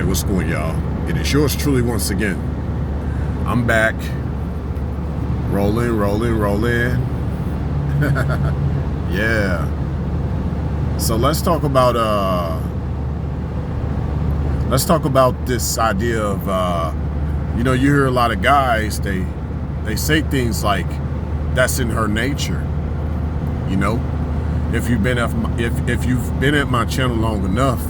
Hey, what's going, y'all? It is yours truly once again. I'm back. Rolling. Yeah. So let's talk about this idea of you hear a lot of guys, they say things like that's in her nature. If you've been at my channel long enough,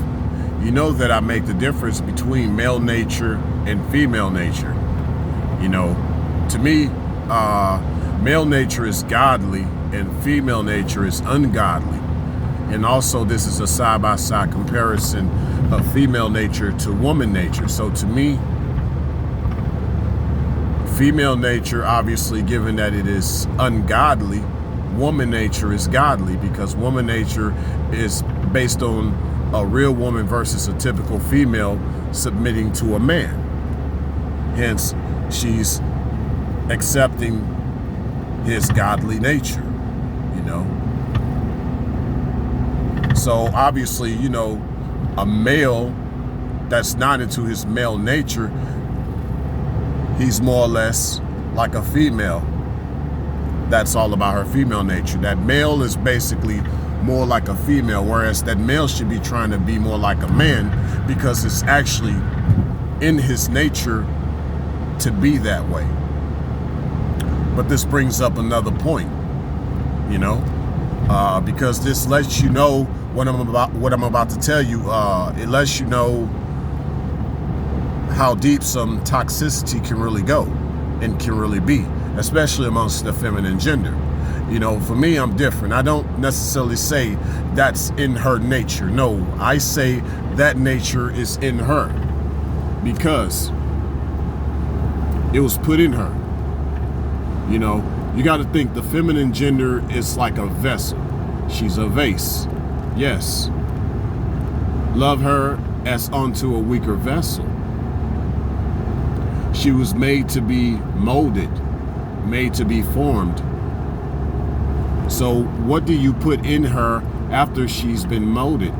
you know that I make the difference between male nature and female nature. To me, male nature is godly and female nature is ungodly. And also this is a side-by-side comparison of female nature to woman nature. So to me, female nature, obviously, given that it is ungodly, woman nature is godly, because woman nature is based on a real woman versus a typical female submitting to a man. Hence, she's accepting his godly nature, So obviously, a male that's not into his male nature, he's more or less like a female that's all about her female nature. That male is basically more like a female, whereas that male should be trying to be more like a man, because it's actually in his nature to be that way. But this brings up another point, because this lets you know what I'm about to tell you. It lets you know how deep some toxicity can really go and can really be, especially amongst the feminine gender. For me, I'm different. I don't necessarily say that's in her nature. No, I say that nature is in her because it was put in her. You got to think the feminine gender is like a vessel. She's a vase. Yes. Love her as unto a weaker vessel. She was made to be molded, made to be formed. So what do you put in her after she's been molded?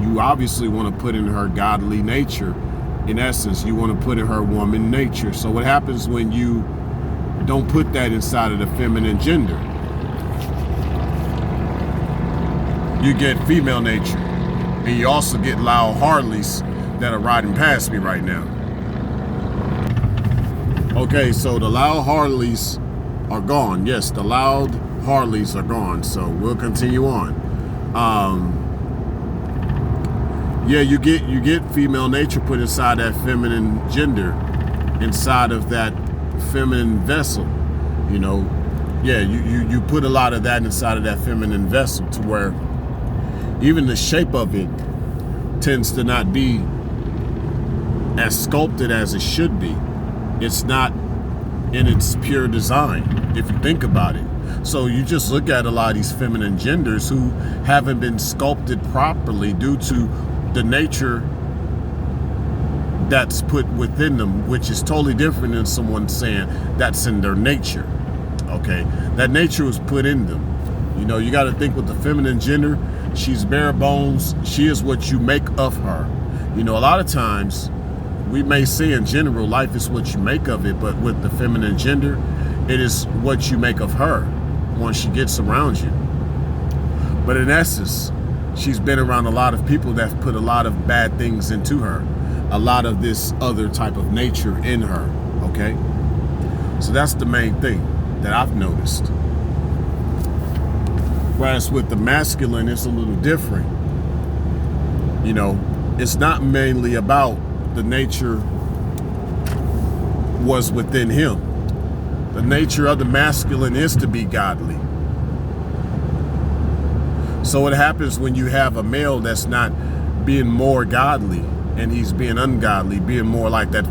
You obviously want to put in her godly nature. In essence, you want to put in her woman nature. So what happens when you don't put that inside of the feminine gender? You get female nature. And you also get loud Harleys that are riding past me right now. Okay, so the loud Harleys are gone. Yes, the loud Harleys are gone. So we'll continue on. Yeah, you get female nature put inside that feminine gender, inside of that feminine vessel. Yeah, you put a lot of that inside of that feminine vessel, to where even the shape of it tends to not be as sculpted as it should be. It's not in its pure design, if you think about it. So you just look at a lot of these feminine genders who haven't been sculpted properly due to the nature that's put within them, which is totally different than someone saying that's in their nature. Okay, that nature was put in them. You got to think with the feminine gender, she's bare bones. She is what you make of her. A lot of times we may say in general, life is what you make of it, but with the feminine gender, it is what you make of her once she gets around you. But in essence, she's been around a lot of people that put a lot of bad things into her, a lot of this other type of nature in her, okay? So that's the main thing that I've noticed. Whereas with the masculine, it's a little different. It's not mainly about the nature was within him. The nature of the masculine is to be godly. So what happens when you have a male that's not being more godly and he's being ungodly, being more like that,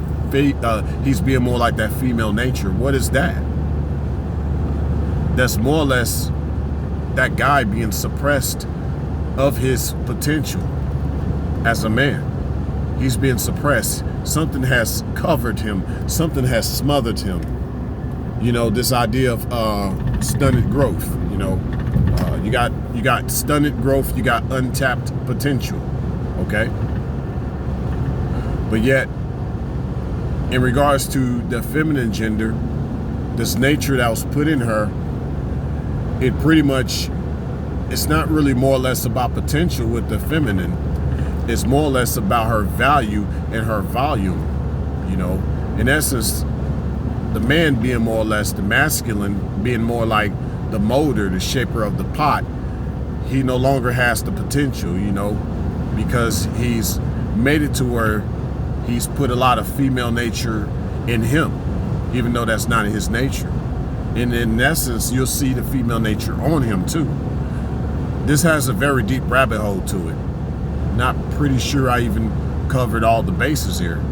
he's being more like that female nature? What is that? That's more or less that guy being suppressed of his potential as a man. He's being suppressed. Something has covered him. Something has smothered him. This idea of stunted growth. You got stunted growth. You got untapped potential. Okay. But yet, in regards to the feminine gender, this nature that was put in her, it pretty much, it's not really more or less about potential with the feminine. It's more or less about her value and her volume. You know, in essence, the man being more or less the masculine, being more like the molder, the shaper of the pot, he no longer has the potential, you know, because he's made it to where he's put a lot of female nature in him, even though that's not his nature. And in essence, you'll see the female nature on him too. This has a very deep rabbit hole to it. Not pretty sure I even covered all the bases here.